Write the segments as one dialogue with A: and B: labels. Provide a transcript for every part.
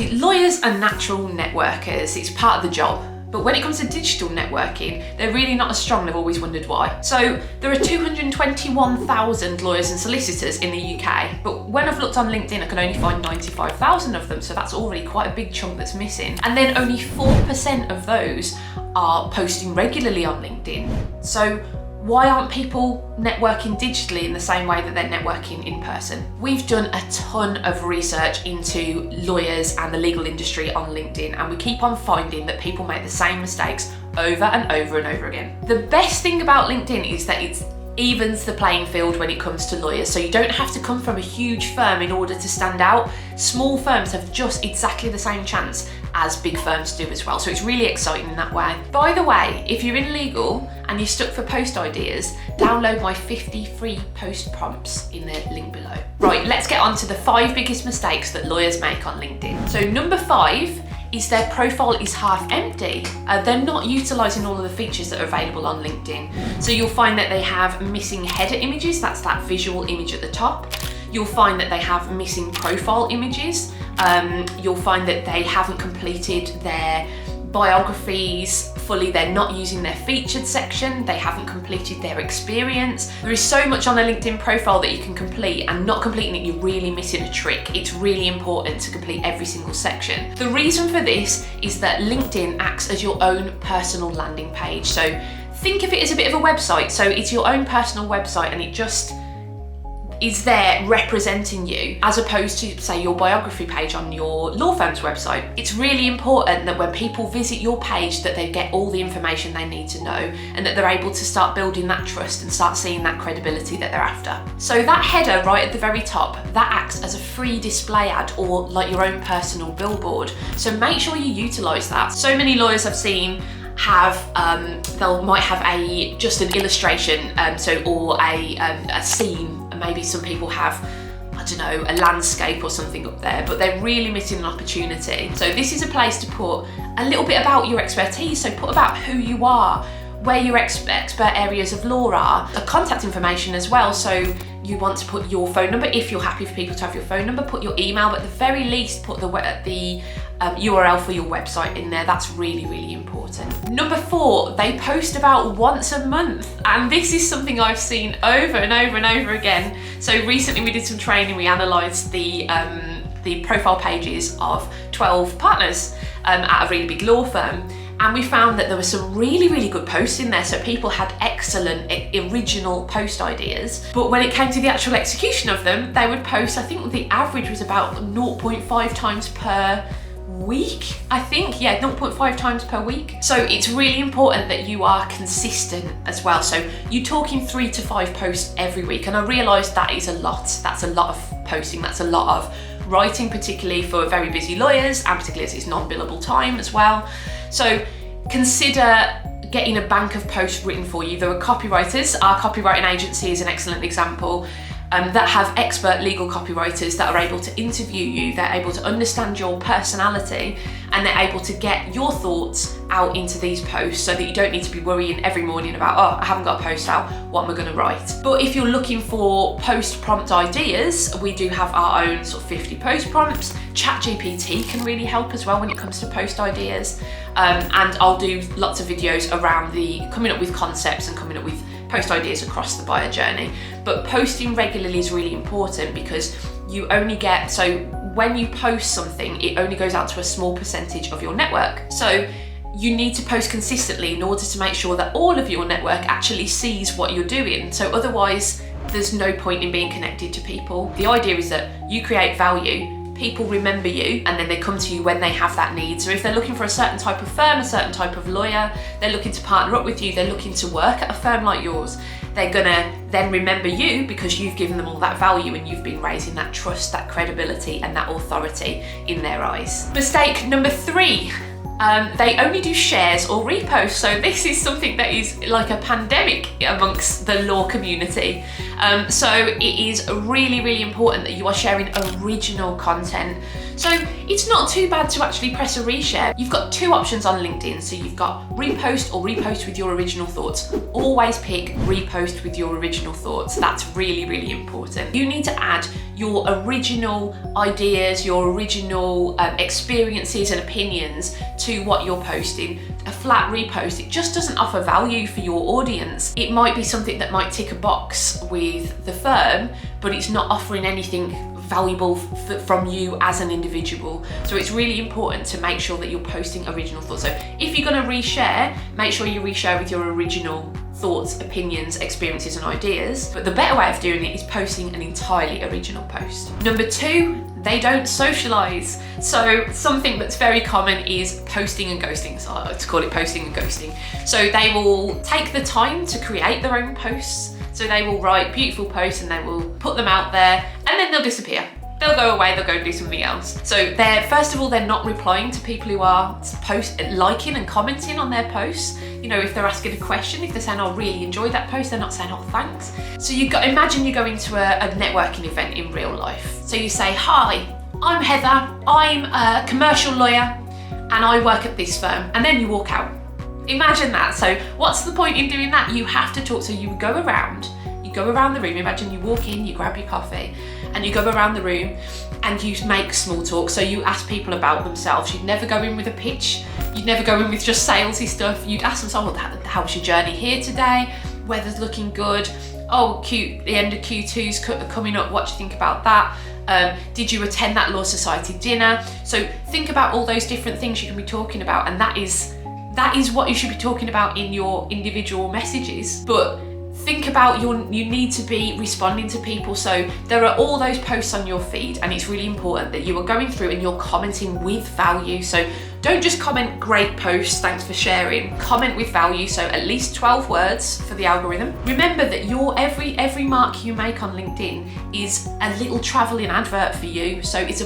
A: See, lawyers are natural networkers. It's part of the job. But when it comes to digital networking, they're really not as strong. They've always wondered why. So there are 221,000 lawyers and solicitors in the UK, but when I've looked on LinkedIn, I can only find 95,000 of them. So that's already quite a big chunk that's missing. And then only 4% of those are posting regularly on LinkedIn. So why aren't people networking digitally in the same way that they're networking in person? We've done a ton of research into lawyers and the legal industry on LinkedIn, and we keep on finding that people make the same mistakes over and over and over again. The best thing about LinkedIn is that it evens the playing field when it comes to lawyers. So you don't have to come from a huge firm in order to stand out. Small firms have just exactly the same chance as big firms do as well. So it's really exciting in that way. By the way, if you're in legal and you're stuck for post ideas, download my 50 free post prompts in the link below. Right, let's get on to the 5 biggest mistakes that lawyers make on LinkedIn. So number 5 is their profile is half empty. They're not utilising all of the features that are available on LinkedIn. So you'll find that they have missing header images, that's that visual image at the top. You'll find that they have missing profile images. You'll find that they haven't completed their biographies fully. They're not using their featured section. They haven't completed their experience. There is so much on a LinkedIn profile that you can complete, and not completing it, you're really missing a trick. It's really important to complete every single section. The reason for this is that LinkedIn acts as your own personal landing page. So think of it as a bit of a website. So it's your own personal website, and it just is there representing you, as opposed to, say, your biography page on your law firm's website. It's really important that when people visit your page that they get all the information they need to know, and that they're able to start building that trust and start seeing that credibility that they're after. So that header right at the very top, that acts as a free display ad, or like your own personal billboard. So make sure you utilise that. So many lawyers I've seen have might have just an illustration, or a scene. Maybe some people have, I don't know, a landscape or something up there, but they're really missing an opportunity. So this is a place to put a little bit about your expertise. So put about who you are, where your expert areas of law are, contact information as well. So you want to put your phone number, if you're happy for people to have your phone number, put your email, but at the very least put the URL for your website in there. That's really, really important. Number 4, they post about once a month. And this is something I've seen over and over and over again. So recently we did some training, we analysed the profile pages of 12 partners at a really big law firm. And we found that there were some really, really good posts in there. So people had excellent original post ideas, but when it came to the actual execution of them, they would post, I think the average was about 0.5 times per week, I think. Yeah, 0.5 times per week. So it's really important that you are consistent as well. So you're talking 3 to 5 posts every week. And I realised that is a lot. That's a lot of posting. That's a lot of writing, particularly for very busy lawyers, and particularly as it's non-billable time as well. So consider getting a bank of posts written for you. There are copywriters. Our copywriting agency is an excellent example. That have expert legal copywriters that are able to interview you, they're able to understand your personality, and they're able to get your thoughts out into these posts so that you don't need to be worrying every morning about, oh, I haven't got a post out, what am I going to write? But if you're looking for post prompt ideas, we do have our own sort of 50 post prompts. ChatGPT can really help as well when it comes to post ideas. And I'll do lots of videos around coming up with concepts and coming up with post ideas across the buyer journey. But posting regularly is really important, because you only get, so when you post something, it only goes out to a small percentage of your network. So you need to post consistently in order to make sure that all of your network actually sees what you're doing. So otherwise, there's no point in being connected to people. The idea is that you create value, people remember you, and then they come to you when they have that need. So if they're looking for a certain type of firm, a certain type of lawyer, they're looking to partner up with you, they're looking to work at a firm like yours, they're gonna then remember you because you've given them all that value and you've been raising that trust, that credibility, and that authority in their eyes. Mistake number 3. they only do shares or reposts. So this is something that is like a pandemic amongst the law community. So it is really, really important that you are sharing original content. So it's not too bad to actually press a reshare. You've got two options on LinkedIn. So you've got repost or repost with your original thoughts. Always pick repost with your original thoughts. That's really, really important. You need to add your original ideas, your original experiences and opinions to what you're posting. A flat repost, it just doesn't offer value for your audience. It might be something that might tick a box with the firm, but it's not offering anything valuable from you as an individual. So it's really important to make sure that you're posting original thoughts. So if you're going to reshare, make sure you reshare with your original thoughts, opinions, experiences and ideas. But the better way of doing it is posting an entirely original post. Number two, they don't socialize. So something that's very common is posting and ghosting. So I like to call it posting and ghosting. So they will take the time to create their own posts. So they will write beautiful posts and they will put them out there and then they'll disappear. They'll go away, they'll go and do something else. So first of all, they're not replying to people who are liking and commenting on their posts. You know, if they're asking a question, if they're saying, "I really enjoyed that post," they're not saying, "Oh, thanks." So imagine you go into a networking event in real life. So you say, "Hi, I'm Heather, I'm a commercial lawyer and I work at this firm," and then you walk out. Imagine that. So what's the point in doing that? You have to talk. So you go around the room. Imagine you walk in, you grab your coffee and you go around the room and you make small talk. So you ask people about themselves. You'd never go in with a pitch. You'd never go in with just salesy stuff. You'd ask them, "Oh, how's your journey here today? Weather's looking good. Oh, cute, the end of Q2's coming up. What do you think about that? Did you attend that Law Society dinner?" So think about all those different things you can be talking about, and that is what you should be talking about in your individual messages. But think about you need to be responding to people. So there are all those posts on your feed and it's really important that you are going through and you're commenting with value. So don't just comment "great posts, thanks for sharing." Comment with value, so at least 12 words for the algorithm. Remember that every mark you make on LinkedIn is a little traveling advert for you. So it's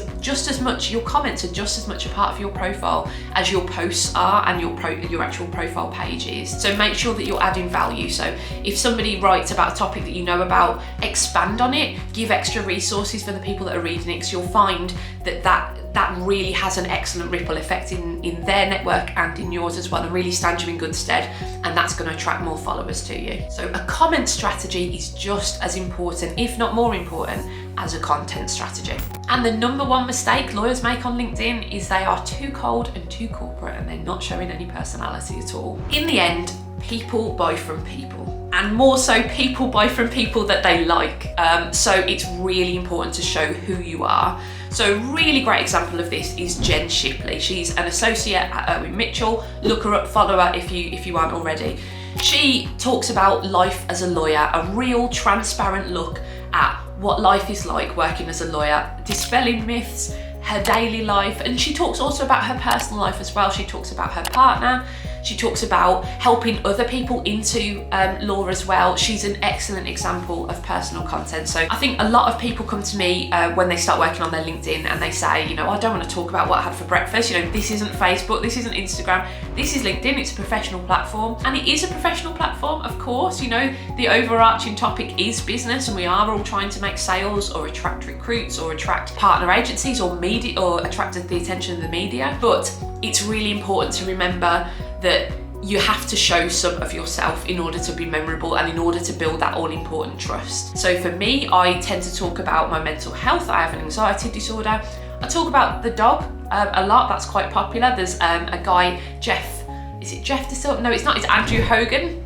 A: your comments are just as much a part of your profile as your posts are and your actual profile page is. So make sure that you're adding value. So if somebody writes about a topic that you know about, expand on it, give extra resources for the people that are reading it, because you'll find that really has an excellent ripple effect in their network and in yours as well, and really stands you in good stead, and that's going to attract more followers to you. So a comment strategy is just as important, if not more important, as a content strategy. And the number one mistake lawyers make on LinkedIn is they are too cold and too corporate and they're not showing any personality at all. In the end, people buy from people. And more so, people buy from people that they like. So it's really important to show who you are. So a really great example of this is Jen Shipley. She's an associate at Irwin Mitchell. Look her up, follow her if you aren't already. She talks about life as a lawyer, a real transparent look at what life is like working as a lawyer, dispelling myths, her daily life, and she talks also about her personal life as well. She talks about her partner. She talks about helping other people into law as well. She's an excellent example of personal content. So I think a lot of people come to me when they start working on their LinkedIn and they say, you know, "I don't want to talk about what I had for breakfast. You know, this isn't Facebook, this isn't Instagram, this is LinkedIn. It's a professional platform." And it is a professional platform, of course. You know, the overarching topic is business, and we are all trying to make sales or attract recruits or attract partner agencies or media or attract the attention of the media. But it's really important to remember that you have to show some of yourself in order to be memorable and in order to build that all-important trust. So for me, I tend to talk about my mental health. I have an anxiety disorder. I talk about the dog a lot. That's quite popular. There's a guy, Jeff. Is it Jeff De Silva? No, it's not. It's Andrew Hogan.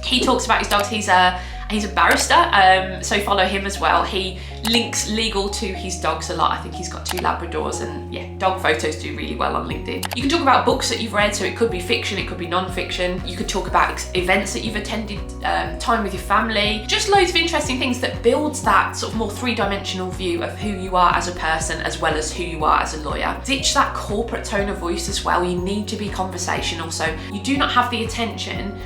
A: He talks about his dogs. He's a barrister, so follow him as well. He links legal to his dogs a lot. I think he's got 2 Labradors, and yeah, dog photos do really well on LinkedIn. You can talk about books that you've read, so it could be fiction, it could be non-fiction. You could talk about events that you've attended, time with your family, just loads of interesting things that builds that sort of more 3-dimensional view of who you are as a person as well as who you are as a lawyer. Ditch that corporate tone of voice as well. You need to be conversational, so you do not have the attention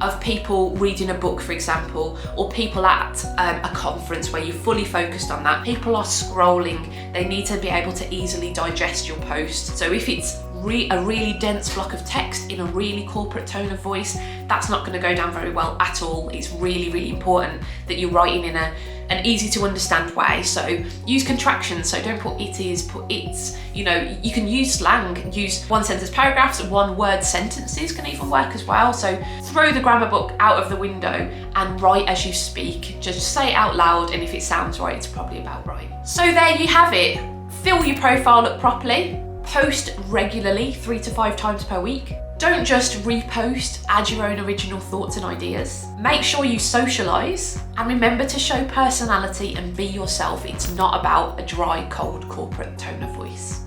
A: of people reading a book, for example, or people at a conference where you're fully focused on that. People are scrolling. They need to be able to easily digest your post. So if it's a really dense block of text in a really corporate tone of voice, that's not going to go down very well at all. It's really, really important that you're writing in an easy to understand way. So use contractions, so don't put it is, put it's. You know, you can use slang, use one sentence paragraphs, one word sentences can even work as well. So throw the grammar book out of the window and write as you speak. Just say it out loud, and if it sounds right, it's probably about right. So there you have it. Fill your profile up properly. Post regularly, 3 to 5 times per week. Don't just repost, add your own original thoughts and ideas. Make sure you socialise, and remember to show personality and be yourself. It's not about a dry, cold corporate tone of voice.